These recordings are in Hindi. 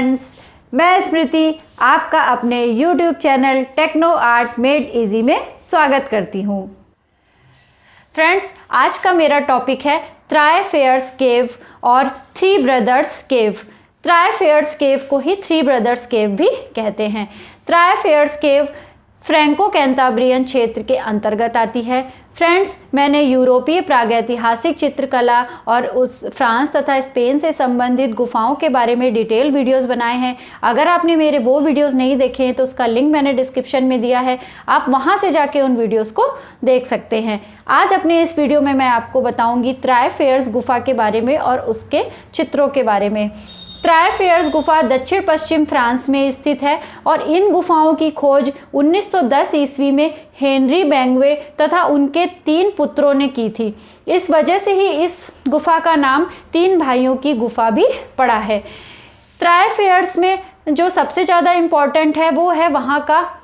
फ्रेंड्स, मैं स्मृति आपका अपने YouTube channel Techno Art Made Easy में स्वागत करती हूँ। फ्रेंड्स, आज का मेरा टॉपिक है ट्राइफेयर्स केव और थ्री ब्रदर्स केव। ट्राइफेयर्स केव को ही थ्री ब्रदर्स केव भी कहते हैं। ट्राइफेयर्स केव फ्रैंको कैंटाब्रियन क्षेत्र के अंतर्गत आती है। फ्रेंड्स, मैंने यूरोपीय प्रागैतिहासिक चित्रकला और उस फ्रांस तथा स्पेन से संबंधित गुफाओं के बारे में डिटेल वीडियोस बनाए हैं। अगर आपने मेरे वो वीडियोस नहीं देखे हैं तो उसका लिंक मैंने डिस्क्रिप्शन में दिया है, आप वहां से जाके उन वीडियोस को देख सकते हैं। आज अपने इस वीडियो में मैं आपको बताऊंगी ट्राइफेयर्स गुफा के बारे में और उसके चित्रों के बारे में। ट्राइफेयर्स गुफा दक्षिण पश्चिम फ्रांस में स्थित है और इन गुफाओं की खोज 1910 ईस्वी में हेनरी बेंगवे तथा उनके 3 पुत्रों ने की थी। इस वजह से ही इस गुफा का नाम 3 भाइयों की गुफा भी पड़ा है। ट्राइफेयर्स में जो सबसे ज़्यादा इम्पॉर्टेंट है वो है वहाँ का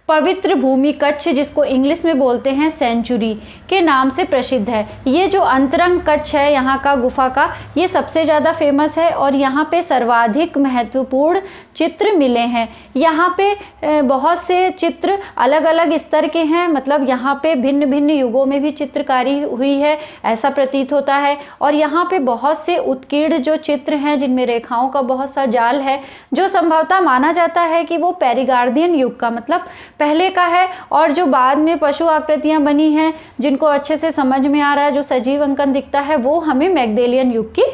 पवित्र भूमि कच्छ, जिसको इंग्लिश में बोलते हैं सेंचुरी के नाम से प्रसिद्ध है। ये जो अंतरंग कच्छ है यहाँ का गुफा का, ये सबसे ज़्यादा फेमस है और यहाँ पे सर्वाधिक महत्वपूर्ण चित्र मिले हैं। यहाँ पे बहुत से चित्र अलग अलग स्तर के हैं, मतलब यहाँ पे भिन्न भिन्न युगों में भी चित्रकारी हुई है ऐसा प्रतीत होता है। और यहाँ पे बहुत से उत्कीर्ण जो चित्र हैं जिनमें रेखाओं का बहुत सा जाल है, जो संभवतः माना जाता है कि वो पेरिगार्दियन युग का मतलब पहले का है। और जो बाद में पशु आकृतियां बनी हैं जिनको अच्छे से समझ में आ रहा है, जो सजीव अंकन दिखता है, वो हमें मैग्डेलियन युग की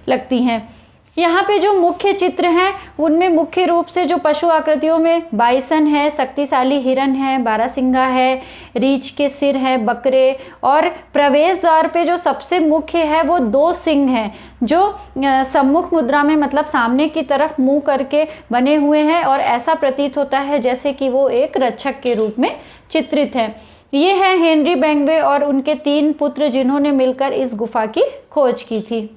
लगती हैं। यहाँ पे जो मुख्य चित्र हैं उनमें मुख्य रूप से जो पशु आकृतियों में बाइसन है, शक्तिशाली हिरन है, बारहसिंगा है, रीछ के सिर है, बकरे, और प्रवेश द्वार पे जो सबसे मुख्य है वो 2 सिंह हैं जो सम्मुख मुद्रा में मतलब सामने की तरफ मुंह करके बने हुए हैं और ऐसा प्रतीत होता है जैसे कि वो एक रक्षक के रूप में चित्रित हैं। ये हैं हेनरी बेंगवे और उनके 3 पुत्र जिन्होंने मिलकर इस गुफा की खोज की थी।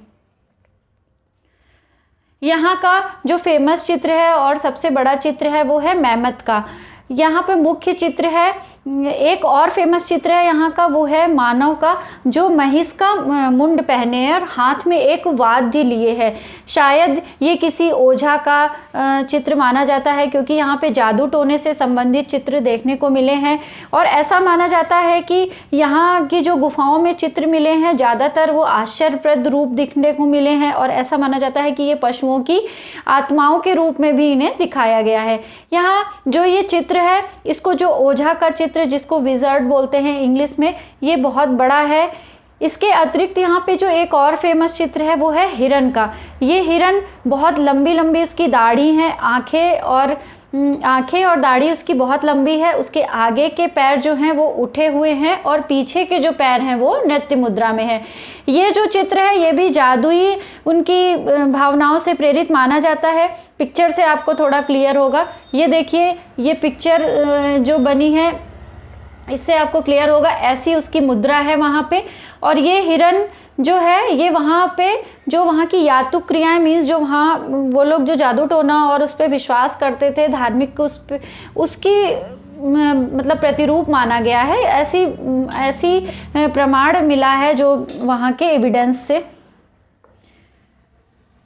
यहाँ का जो फेमस चित्र है और सबसे बड़ा चित्र है वो है मैमथ का। यहाँ पे मुख्य चित्र है। एक और फेमस चित्र है यहाँ का, वो है मानव का जो महिष का मुंड पहने हैं और हाथ में एक वाद्य लिए है। शायद ये किसी ओझा का चित्र माना जाता है क्योंकि यहाँ पे जादू टोने से संबंधित चित्र देखने को मिले हैं। और ऐसा माना जाता है कि यहाँ की जो गुफाओं में चित्र मिले हैं ज़्यादातर वो आश्चर्यप्रद रूप दिखने को मिले हैं और ऐसा माना जाता है कि ये पशुओं की आत्माओं के रूप में भी इन्हें दिखाया गया है। यहाँ जो ये चित्र है, इसको जो ओझा का चित्र जिसको विजर्ड बोलते हैं इंग्लिश में, ये बहुत बड़ा है। इसके अतिरिक्त यहाँ पे जो एक और फेमस चित्र है वो है हिरन का। ये हिरन बहुत लंबी लंबी उसकी दाढ़ी है, आंखें और दाढ़ी उसकी बहुत लंबी है। उसके आगे के पैर जो हैं वो उठे हुए हैं और पीछे के जो पैर हैं वो नृत्य मुद्रा में है। ये जो चित्र है ये भी जादुई उनकी भावनाओं से प्रेरित माना जाता है। पिक्चर से आपको थोड़ा क्लियर होगा। ये देखिए, ये पिक्चर जो बनी है इससे आपको क्लियर होगा, ऐसी उसकी मुद्रा है वहाँ पे। और ये हिरन जो है ये वहाँ पे जो वहाँ की यातुक क्रियाएं मीन्स जो वहाँ वो लोग जो जादू टोना और उस पर विश्वास करते थे, धार्मिक उसकी मतलब प्रतिरूप माना गया है। ऐसी प्रमाण मिला है जो वहाँ के एविडेंस से।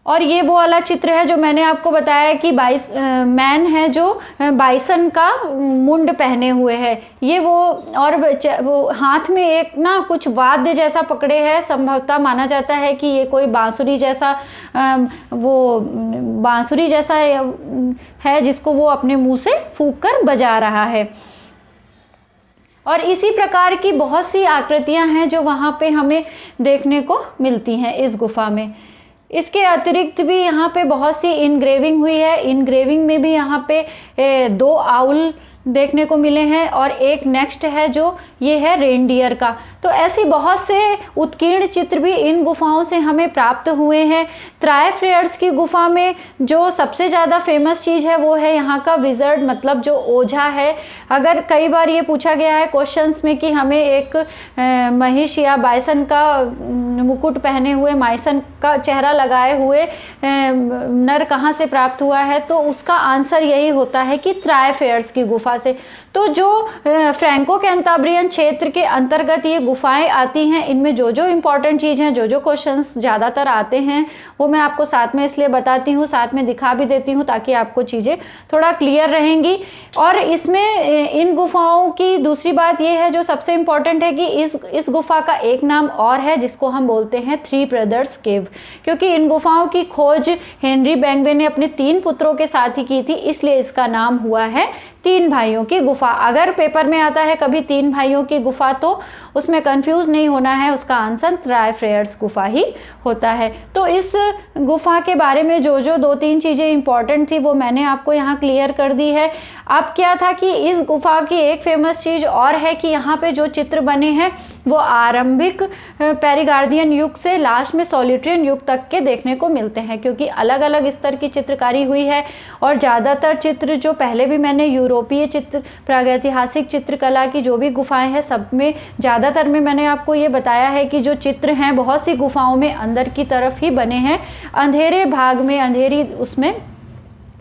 और ये वो वाला चित्र है जो मैंने आपको बताया कि मैन है जो बाइसन का मुंड पहने हुए है। ये वो हाथ में एक ना कुछ वाद्य जैसा पकड़े है। संभवतः माना जाता है कि ये कोई बांसुरी जैसा है जिसको वो अपने मुंह से फूंक कर बजा रहा है। और इसी प्रकार की बहुत सी आकृतियां हैं जो वहाँ पे हमें देखने को मिलती हैं इस गुफा में। इसके अतिरिक्त भी यहाँ पे बहुत सी इनग्रेविंग हुई है। इनग्रेविंग में भी यहाँ पे 2 आउल देखने को मिले हैं और एक नेक्स्ट है जो ये है रेनडियर का। तो ऐसी बहुत से उत्कीर्ण चित्र भी इन गुफाओं से हमें प्राप्त हुए हैं। ट्राइफेयर्स की गुफा में जो सबसे ज़्यादा फेमस चीज़ है वो है यहाँ का विजर्ड मतलब जो ओझा है। अगर कई बार ये पूछा गया है क्वेश्चंस में कि हमें एक महिष या बाइसन का मुकुट पहने हुए, बाइसन का चेहरा लगाए हुए नर कहाँ से प्राप्त हुआ है, तो उसका आंसर यही होता है कि ट्राइफेयर्स की गुफा से। तो जो फ्रैंको कैंटाब्रियन क्षेत्र के अंतर्गत ये गुफाएं आती हैं, इनमें जो जो इम्पोर्टेंट चीज़ हैं, जो जो क्वेश्चंस ज़्यादातर आते हैं, वो मैं आपको साथ में इसलिए बताती हूँ, साथ में दिखा भी देती हूँ ताकि आपको चीज़ें थोड़ा क्लियर रहेंगी। और इसमें इन गुफाओं की दूसरी बात ये है जो सबसे इम्पॉर्टेंट है कि इस गुफा का एक नाम और है जिसको हम बोलते हैं थ्री ब्रदर्स केव, क्योंकि इन गुफाओं की खोज हेनरी बैंगवे ने अपने 3 पुत्रों के साथ ही की थी, इसलिए इसका नाम हुआ है 3 भाइयों की गुफा। अगर पेपर में आता है कभी 3 भाइयों की गुफा तो उसमें कंफ्यूज नहीं होना है, उसका आंसर ट्राइफ्रेयर्स गुफा ही होता है। तो इस गुफा के बारे में जो जो 2-3 चीज़ें इंपॉर्टेंट थी वो मैंने आपको यहाँ क्लियर कर दी है। अब क्या था कि इस गुफा की एक फेमस चीज़ और है कि यहाँ पे जो चित्र बने हैं वो आरंभिक पेरिगार्दियन युग से लास्ट में सॉलिट्रियन युग तक के देखने को मिलते हैं, क्योंकि अलग अलग स्तर की चित्रकारी हुई है। और ज़्यादातर चित्र जो पहले भी मैंने यूरोपीय चित्र प्रागैतिहासिक चित्रकला की जो भी गुफाएं हैं सब में ज़्यादातर में मैंने आपको ये बताया है कि जो चित्र हैं बहुत सी गुफाओं में अंदर की तरफ ही बने हैं, अंधेरे भाग में, अंधेरी उसमें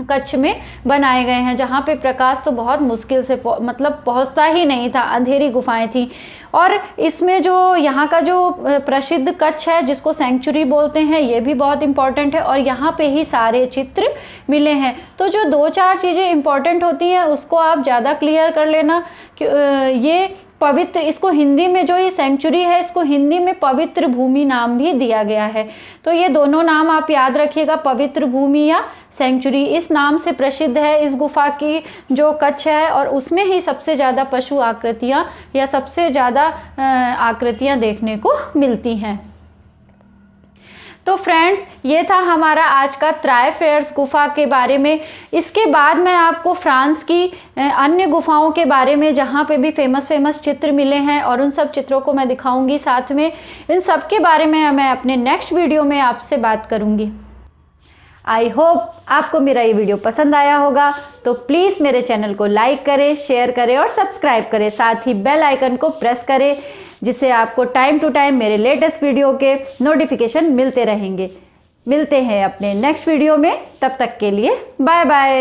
कक्ष में बनाए गए हैं, जहाँ पे प्रकाश तो बहुत मुश्किल से मतलब पहुँचता ही नहीं था, अंधेरी गुफाएं थी। और इसमें जो यहाँ का जो प्रसिद्ध कक्ष है जिसको सेंचुरी बोलते हैं, ये भी बहुत इंपॉर्टेंट है और यहाँ पे ही सारे चित्र मिले हैं। तो जो 2-4 चीज़ें इंपॉर्टेंट होती हैं उसको आप ज़्यादा क्लियर कर लेना। ये पवित्र, इसको हिंदी में जो ये सेंचुरी है इसको हिंदी में पवित्र भूमि नाम भी दिया गया है। तो ये दोनों नाम आप याद रखिएगा, पवित्र भूमि या सेंचुरी, इस नाम से प्रसिद्ध है इस गुफा की जो कक्ष है। और उसमें ही सबसे ज़्यादा पशु आकृतियाँ या सबसे ज़्यादा आकृतियाँ देखने को मिलती हैं। तो फ्रेंड्स ये था हमारा आज का ट्राइफ्रेयर्स गुफा के बारे में। इसके बाद मैं आपको फ्रांस की अन्य गुफाओं के बारे में जहाँ पे भी फेमस चित्र मिले हैं और उन सब चित्रों को मैं दिखाऊंगी साथ में। इन सब के बारे में मैं अपने नेक्स्ट वीडियो में आपसे बात करूंगी। आई होप आपको मेरा ये वीडियो पसंद आया होगा, तो प्लीज़ मेरे चैनल को लाइक करें, शेयर करें और सब्सक्राइब करें। साथ ही बेल आइकन को प्रेस करें जिससे आपको टाइम टू टाइम मेरे लेटेस्ट वीडियो के नोटिफिकेशन मिलते रहेंगे। मिलते हैं अपने नेक्स्ट वीडियो में, तब तक के लिए बाय बाय।